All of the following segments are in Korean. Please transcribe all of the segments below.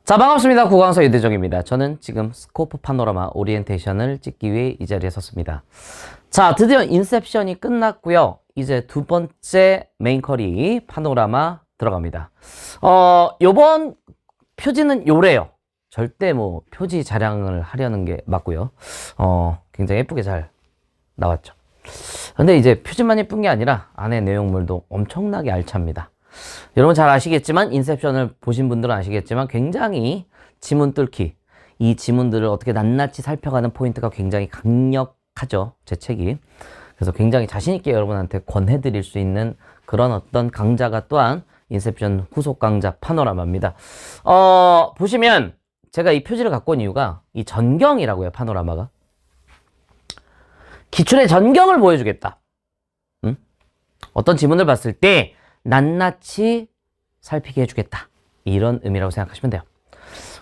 자, 반갑습니다. 국어강사 유대정입니다. 저는 지금 스코프 파노라마 오리엔테이션을 찍기 위해 이 자리에 섰습니다. 자, 드디어 인셉션이 끝났고요. 이제 두 번째 메인 커리 파노라마 들어갑니다. 요번 표지는 요래요. 절대 뭐 표지 자랑을 하려는 게 맞고요. 굉장히 예쁘게 잘 나왔죠. 근데 이제 표지만 예쁜 게 아니라 안에 내용물도 엄청나게 알찹니다. 여러분 잘 아시겠지만, 인셉션을 보신 분들은 아시겠지만 굉장히 지문 뚫기, 이 지문들을 어떻게 낱낱이 살펴가는 포인트가 굉장히 강력하죠, 제 책이. 그래서 굉장히 자신있게 여러분한테 권해드릴 수 있는 그런 어떤 강좌가 또한 인셉션 후속 강좌 파노라마입니다. 보시면 제가 이 표지를 갖고 온 이유가 이 전경이라고요. 파노라마가 기출의 전경을 보여주겠다. 어떤 지문을 봤을 때 낱낱이 살피게 해주겠다, 이런 의미라고 생각하시면 돼요.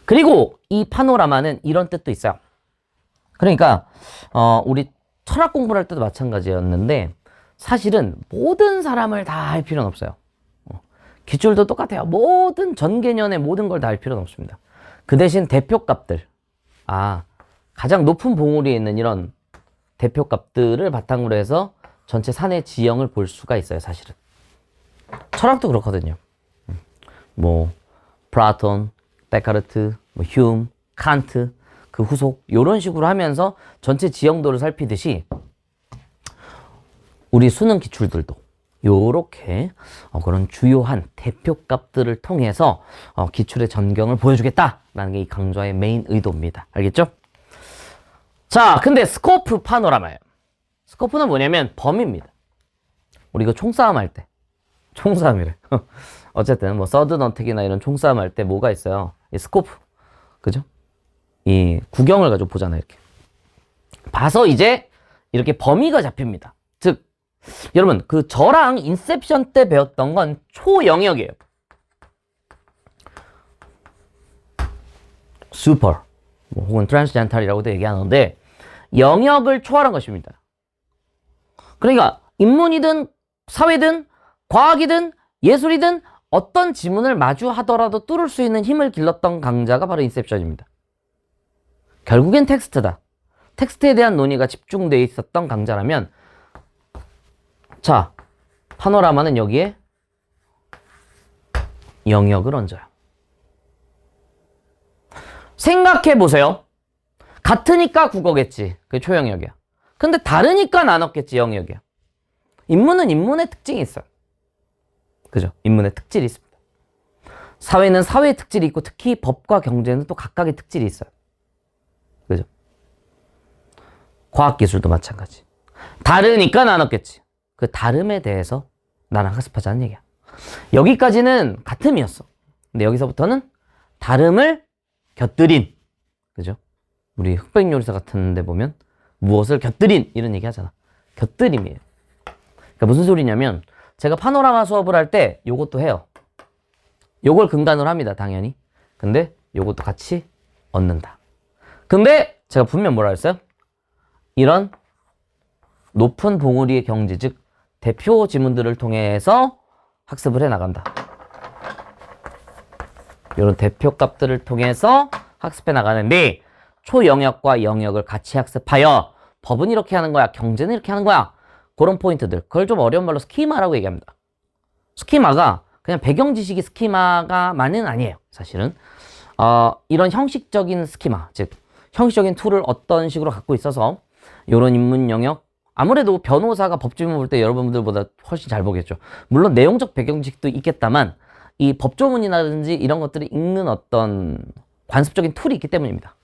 그리고 이 파노라마는 이런 뜻도 있어요. 그러니까 우리 철학 공부를 할 때도 마찬가지였는데, 사실은 모든 사람을 다 할 필요는 없어요. 기출도 똑같아요. 모든 전 개념의 모든 걸 다 할 필요는 없습니다. 그 대신 대표값들, 가장 높은 봉우리에 있는 이런 대표값들을 바탕으로 해서 전체 산의 지형을 볼 수가 있어요. 사실은 철학도 그렇거든요. 뭐 플라톤, 데카르트, 뭐 휴մ, 칸트, 그 후속, 이런 식으로 하면서 전체 지형도를 살피듯이 우리 수능 기출들도 요렇게 그런 주요한 대표값들을 통해서 기출의 전경을 보여주겠다라는 게 이 강좌의 메인 의도입니다. 알겠죠? 자, 근데 스코프 파노라마예요. 스코프는 뭐냐면 범위입니다. 우리 이거 총싸움 할 때, 총싸움이래. 어쨌든 뭐 서든 어택이나 이런 총싸움 할 때 뭐가 있어요? 이 스코프, 그죠? 이 구경을 가지고 보잖아요. 이렇게 봐서 이제 이렇게 범위가 잡힙니다. 즉, 여러분 그 저랑 인셉션 때 배웠던 건 초영역이에요. 슈퍼 혹은 트랜스젠탈이라고도 얘기하는데, 영역을 초월한 것입니다. 그러니까 인문이든 사회든 과학이든 예술이든 어떤 지문을 마주하더라도 뚫을 수 있는 힘을 길렀던 강좌가 바로 인셉션입니다. 결국엔 텍스트다. 텍스트에 대한 논의가 집중되어 있었던 강좌라면, 자, 파노라마는 여기에 영역을 얹어요. 생각해보세요. 같으니까 국어겠지. 그게 초영역이야. 근데 다르니까 나눴겠지, 영역이야. 인문은 인문의 특징이 있어요. 그죠? 인문의 특질이 있습니다. 사회는 사회의 특질이 있고, 특히 법과 경제는 또 각각의 특질이 있어요. 그죠? 과학기술도 마찬가지. 다르니까 나눴겠지. 그 다름에 대해서 나랑 학습하자는 얘기야. 여기까지는 같음이었어. 근데 여기서부터는 다름을 곁들인, 그죠? 우리 흑백요리사 같은 데 보면 무엇을 곁들인, 이런 얘기 하잖아. 곁들임이에요. 그러니까 무슨 소리냐면, 제가 파노라마 수업을 할 때 요것도 해요. 요걸 근간으로 합니다, 당연히. 근데 요것도 같이 얻는다. 근데 제가 분명 뭐라 했어요? 이런 높은 봉우리의 경지, 즉 대표 지문들을 통해서 학습을 해 나간다. 이런 대표값들을 통해서 학습해 나가는데, 초영역과 영역을 같이 학습하여 법은 이렇게 하는 거야, 경제는 이렇게 하는 거야, 그런 포인트들, 그걸 좀 어려운 말로 스키마라고 얘기합니다. 스키마가 그냥 배경 지식이 스키마가만은 아니에요. 사실은 이런 형식적인 스키마, 즉 형식적인 툴을 어떤 식으로 갖고 있어서 이런 인문 영역, 아무래도 변호사가 법조문 볼 때 여러분들보다 훨씬 잘 보겠죠. 물론 내용적 배경 지식도 있겠다만, 이 법조문이라든지 이런 것들을 읽는 어떤 관습적인 툴이 있기 때문입니다.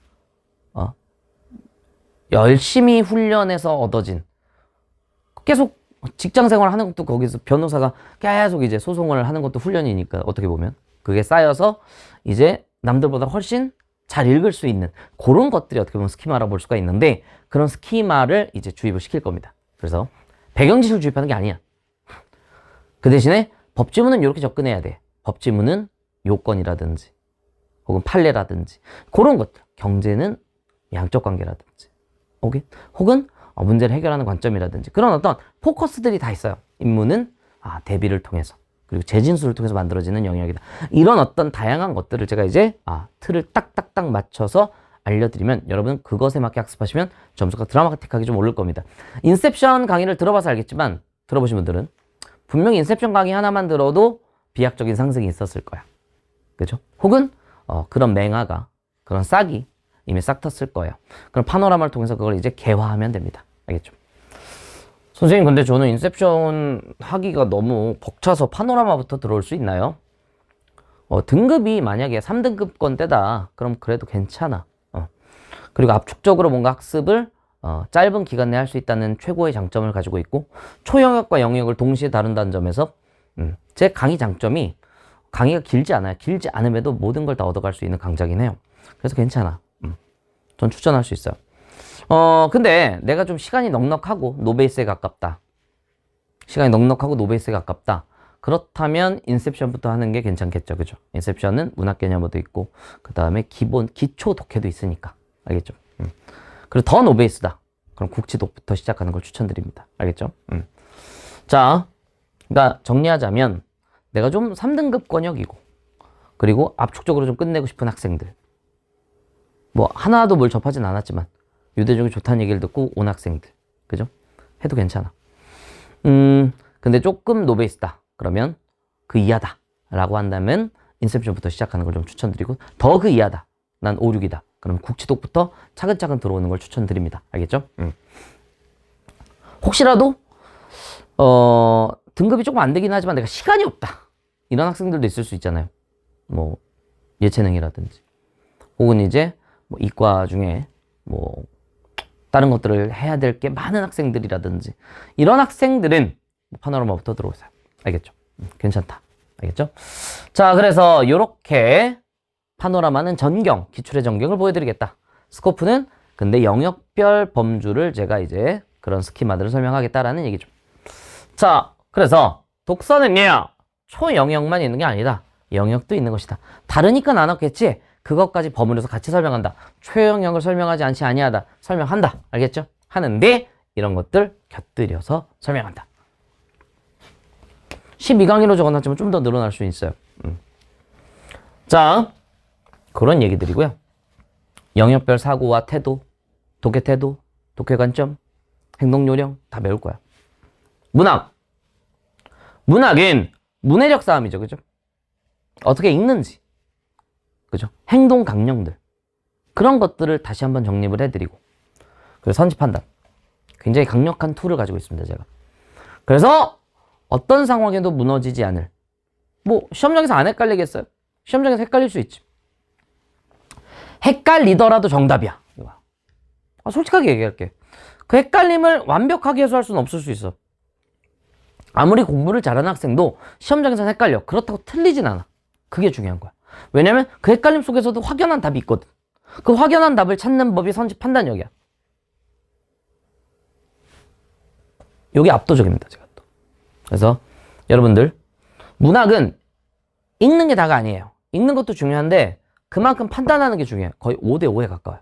열심히 훈련해서 얻어진, 계속 직장 생활을 하는 것도, 거기서 변호사가 계속 이제 소송을 하는 것도 훈련이니까, 어떻게 보면 그게 쌓여서 이제 남들보다 훨씬 잘 읽을 수 있는 그런 것들이 어떻게 보면 스키마라고 볼 수가 있는데, 그런 스키마를 이제 주입을 시킬 겁니다. 그래서 배경 지식을 주입하는 게 아니야. 그 대신에 법지문은 이렇게 접근해야 돼. 법지문은 요건이라든지 혹은 판례라든지 그런 것들, 경제는 양적 관계라든지 혹은 문제를 해결하는 관점이라든지, 그런 어떤 포커스들이 다 있어요. 인문은 대비를 통해서, 그리고 재진수를 통해서 만들어지는 영역이다. 이런 어떤 다양한 것들을 제가 이제 틀을 딱딱딱 맞춰서 알려드리면 여러분 그것에 맞게 학습하시면 점수가 드라마틱하게 좀 오를 겁니다. 인셉션 강의를 들어봐서 알겠지만 들어보신 분들은 분명히 인셉션 강의 하나만 들어도 비약적인 상승이 있었을 거야. 그죠? 혹은 그런 맹아가 그런 싹이 이미 싹 텄을 거예요. 그럼 파노라마를 통해서 그걸 이제 개화하면 됩니다. 알겠죠? 선생님 근데 저는 인셉션 하기가 너무 벅차서 파노라마부터 들어올 수 있나요? 등급이 만약에 3등급 때다 그럼 그래도 괜찮아. 그리고 압축적으로 뭔가 학습을 짧은 기간 내에 할 수 있다는 최고의 장점을 가지고 있고 초영역과 영역을 동시에 다룬다는 점에서 제 강의 장점이 강의가 길지 않아요. 길지 않음에도 모든 걸 다 얻어갈 수 있는 강좌긴 해요. 그래서 괜찮아. 전 추천할 수 있어요. 근데 내가 좀 시간이 넉넉하고 노베이스에 가깝다. 시간이 넉넉하고 노베이스에 가깝다. 그렇다면 인셉션부터 하는 게 괜찮겠죠. 그죠? 인셉션은 문학 개념어도 있고 그 다음에 기초 독해도 있으니까. 알겠죠? 그리고 더 노베이스다. 그럼 국지독부터 시작하는 걸 추천드립니다. 알겠죠? 자, 그러니까 정리하자면 내가 좀 3등급 권역이고 그리고 압축적으로 좀 끝내고 싶은 학생들 뭐 하나도 뭘 접하진 않았지만 유대중이 좋다는 얘기를 듣고 온 학생들 그죠? 해도 괜찮아. 근데 조금 노베이스다. 그러면 그 이하다 라고 한다면 인셉션부터 시작하는 걸 좀 추천드리고 더 그 이하다. 난 5, 6이다. 그럼 국지독부터 차근차근 들어오는 걸 추천드립니다. 알겠죠? 혹시라도 등급이 조금 안 되긴 하지만 내가 시간이 없다. 이런 학생들도 있을 수 있잖아요. 뭐 예체능이라든지 혹은 이제 뭐 이과 중에 뭐 다른 것들을 해야 될 게 많은 학생들이라든지 이런 학생들은 파노라마부터 들어오세요. 알겠죠? 괜찮다. 알겠죠? 자, 그래서 요렇게 파노라마는 전경, 기출의 전경을 보여드리겠다. 스코프는 근데 영역별 범주를 제가 이제 그런 스키마들을 설명하겠다라는 얘기죠. 자, 그래서 독서는요, 초영역만 있는 게 아니다. 영역도 있는 것이다. 다르니까 나눴겠지? 그것까지 버무려서 같이 설명한다. 초영역을 설명하지 않지 아니하다. 설명한다. 알겠죠? 하는데 이런 것들 곁들여서 설명한다. 12강의로 적어놨지만 좀 더 늘어날 수 있어요. 자, 그런 얘기들이고요. 영역별 사고와 태도, 독해 태도, 독해 관점, 행동 요령 다 배울 거야. 문학. 문학은 문해력 싸움이죠. 그죠? 어떻게 읽는지. 그죠? 행동 강령들. 그런 것들을 다시 한번 정립을 해드리고. 그리고 선지 판단. 굉장히 강력한 툴을 가지고 있습니다. 제가. 그래서 어떤 상황에도 무너지지 않을. 뭐 시험장에서 안 헷갈리겠어요? 시험장에서 헷갈릴 수 있지. 헷갈리더라도 정답이야. 솔직하게 얘기할게. 그 헷갈림을 완벽하게 해소할 수는 없을 수 있어. 아무리 공부를 잘하는 학생도 시험장에서 헷갈려. 그렇다고 틀리진 않아. 그게 중요한 거야. 왜냐면 그 헷갈림 속에서도 확연한 답이 있거든. 그 확연한 답을 찾는 법이 선지 판단력이야. 이게 압도적입니다. 제가 또. 그래서 여러분들 문학은 읽는 게 다가 아니에요. 읽는 것도 중요한데 그만큼 판단하는 게 중요해요. 거의 5대5에 가까워요.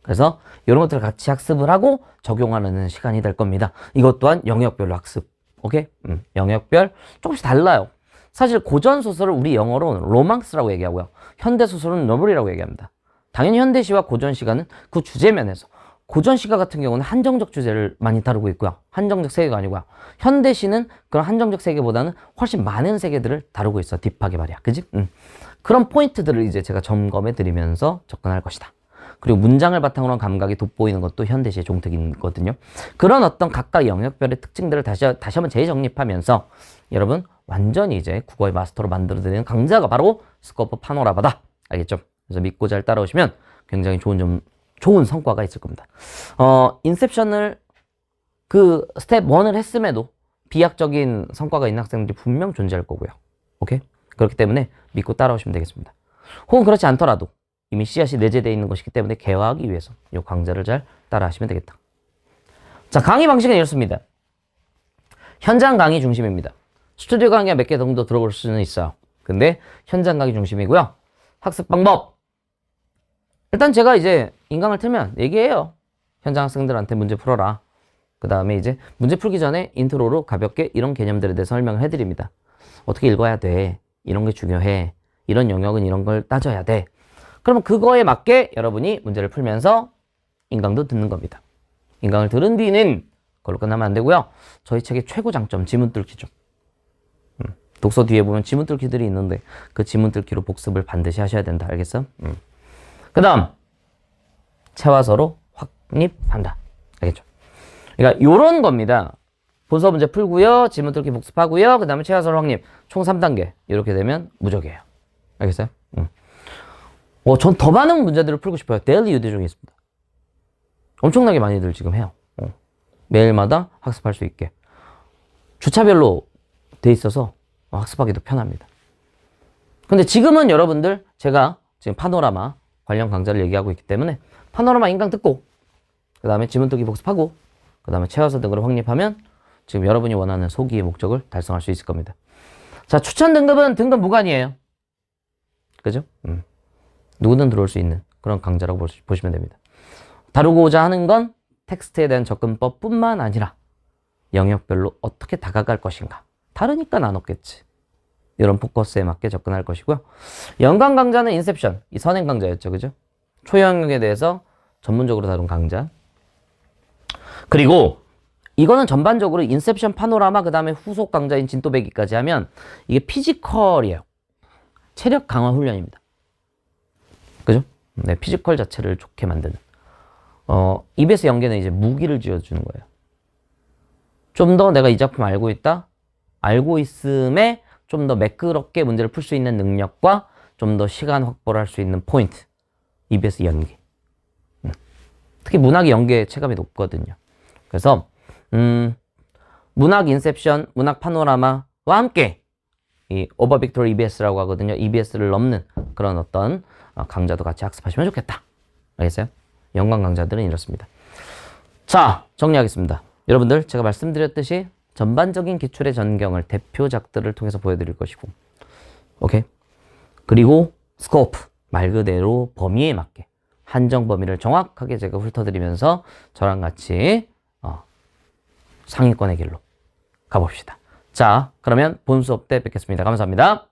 그래서 이런 것들을 같이 학습을 하고 적용하는 시간이 될 겁니다. 이것 또한 영역별로 학습. 오케이? 영역별 조금씩 달라요. 사실 고전 소설을 우리 영어로 로망스라고 얘기하고요. 현대 소설은 노블이라고 얘기합니다. 당연히 현대시와 고전시가는 그 주제면에서 고전시가 같은 경우는 한정적 주제를 많이 다루고 있고요. 한정적 세계가 아니고요. 현대시는 그런 한정적 세계보다는 훨씬 많은 세계들을 다루고 있어. 딥하게 말이야. 그지? 그런 포인트들을 이제 제가 점검해 드리면서 접근할 것이다. 그리고 문장을 바탕으로 한 감각이 돋보이는 것도 현대시의 종특이거든요. 그런 어떤 각각 영역별의 특징들을 다시 한번 재정립하면서 여러분 완전히 이제 국어의 마스터로 만들어드리는 강좌가 바로 스코프 파노라마다. 알겠죠? 그래서 믿고 잘 따라오시면 굉장히 좋은 성과가 있을 겁니다. 인셉션을 그 스텝 1을 했음에도 비약적인 성과가 있는 학생들이 분명 존재할 거고요. 오케이? 그렇기 때문에 믿고 따라오시면 되겠습니다. 혹은 그렇지 않더라도 이미 씨앗이 내재되어 있는 것이기 때문에 개화하기 위해서 이 강좌를 잘 따라하시면 되겠다. 자, 강의 방식은 이렇습니다. 현장 강의 중심입니다. 스튜디오 강의가 몇 개 정도 들어볼 수는 있어요. 근데 현장 강의 중심이고요. 학습 방법. 일단 제가 이제 인강을 틀면 얘기해요. 현장 학생들한테 문제 풀어라. 그 다음에 이제 문제 풀기 전에 인트로로 가볍게 이런 개념들에 대해서 설명을 해드립니다. 어떻게 읽어야 돼. 이런 게 중요해. 이런 영역은 이런 걸 따져야 돼. 그러면 그거에 맞게 여러분이 문제를 풀면서 인강도 듣는 겁니다. 인강을 들은 뒤는 그걸로 끝나면 안 되고요. 저희 책의 최고 장점, 지문 뚫기죠. 독서 뒤에 보면 지문 뚫기들이 있는데 그 지문 뚫기로 복습을 반드시 하셔야 된다. 알겠어? 그 다음 채화서로 확립한다. 알겠죠? 그러니까 요런 겁니다. 본서 문제 풀고요. 지문 뚫기 복습하고요. 그 다음에 채화서로 확립. 총 3단계. 이렇게 되면 무적이에요. 알겠어요? 전 더 많은 문제들을 풀고 싶어요. 데일리 유대종이 있습니다. 엄청나게 많이들 지금 해요. 매일마다 학습할 수 있게. 주차별로 돼 있어서 학습하기도 편합니다. 근데 지금은 여러분들 제가 지금 파노라마 관련 강좌를 얘기하고 있기 때문에 파노라마 인강 듣고 그 다음에 지문 뚫기 복습하고 그 다음에 채화서 등으로 확립하면 지금 여러분이 원하는 소기의 목적을 달성할 수 있을 겁니다. 자, 추천 등급은 등급 무관이에요. 그죠? 누구든 들어올 수 있는 그런 강좌라고 보시면 됩니다. 다루고자 하는 건 텍스트에 대한 접근법 뿐만 아니라 영역별로 어떻게 다가갈 것인가. 다르니까 나눴겠지. 이런 포커스에 맞게 접근할 것이고요. 연관 강좌는 인셉션, 이 선행 강좌였죠. 그죠? 초영역에 대해서 전문적으로 다룬 강좌. 그리고 이거는 전반적으로 인셉션, 파노라마, 그 다음에 후속 강좌인 진또배기까지 하면 이게 피지컬이에요. 체력 강화 훈련입니다. 그죠? 네, 피지컬 자체를 좋게 만드는. EBS 연계는 이제 무기를 쥐어주는 거예요. 좀 더 내가 이 작품 알고 있다? 알고 있음에 좀 더 매끄럽게 문제를 풀 수 있는 능력과 좀 더 시간 확보를 할 수 있는 포인트. EBS 연계. 특히 문학이 연계 체감이 높거든요. 그래서 문학 인셉션, 문학 파노라마와 함께 이 오버 빅토리 EBS라고 하거든요. EBS를 넘는 그런 어떤 강좌도 같이 학습하시면 좋겠다. 알겠어요? 연관 강좌들은 이렇습니다. 자, 정리하겠습니다. 여러분들 제가 말씀드렸듯이 전반적인 기출의 전경을 대표작들을 통해서 보여드릴 것이고, 오케이? 그리고 스코프, 말 그대로 범위에 맞게 한정 범위를 정확하게 제가 훑어드리면서 저랑 같이 상위권의 길로 가봅시다. 자, 그러면 본 수업 때 뵙겠습니다. 감사합니다.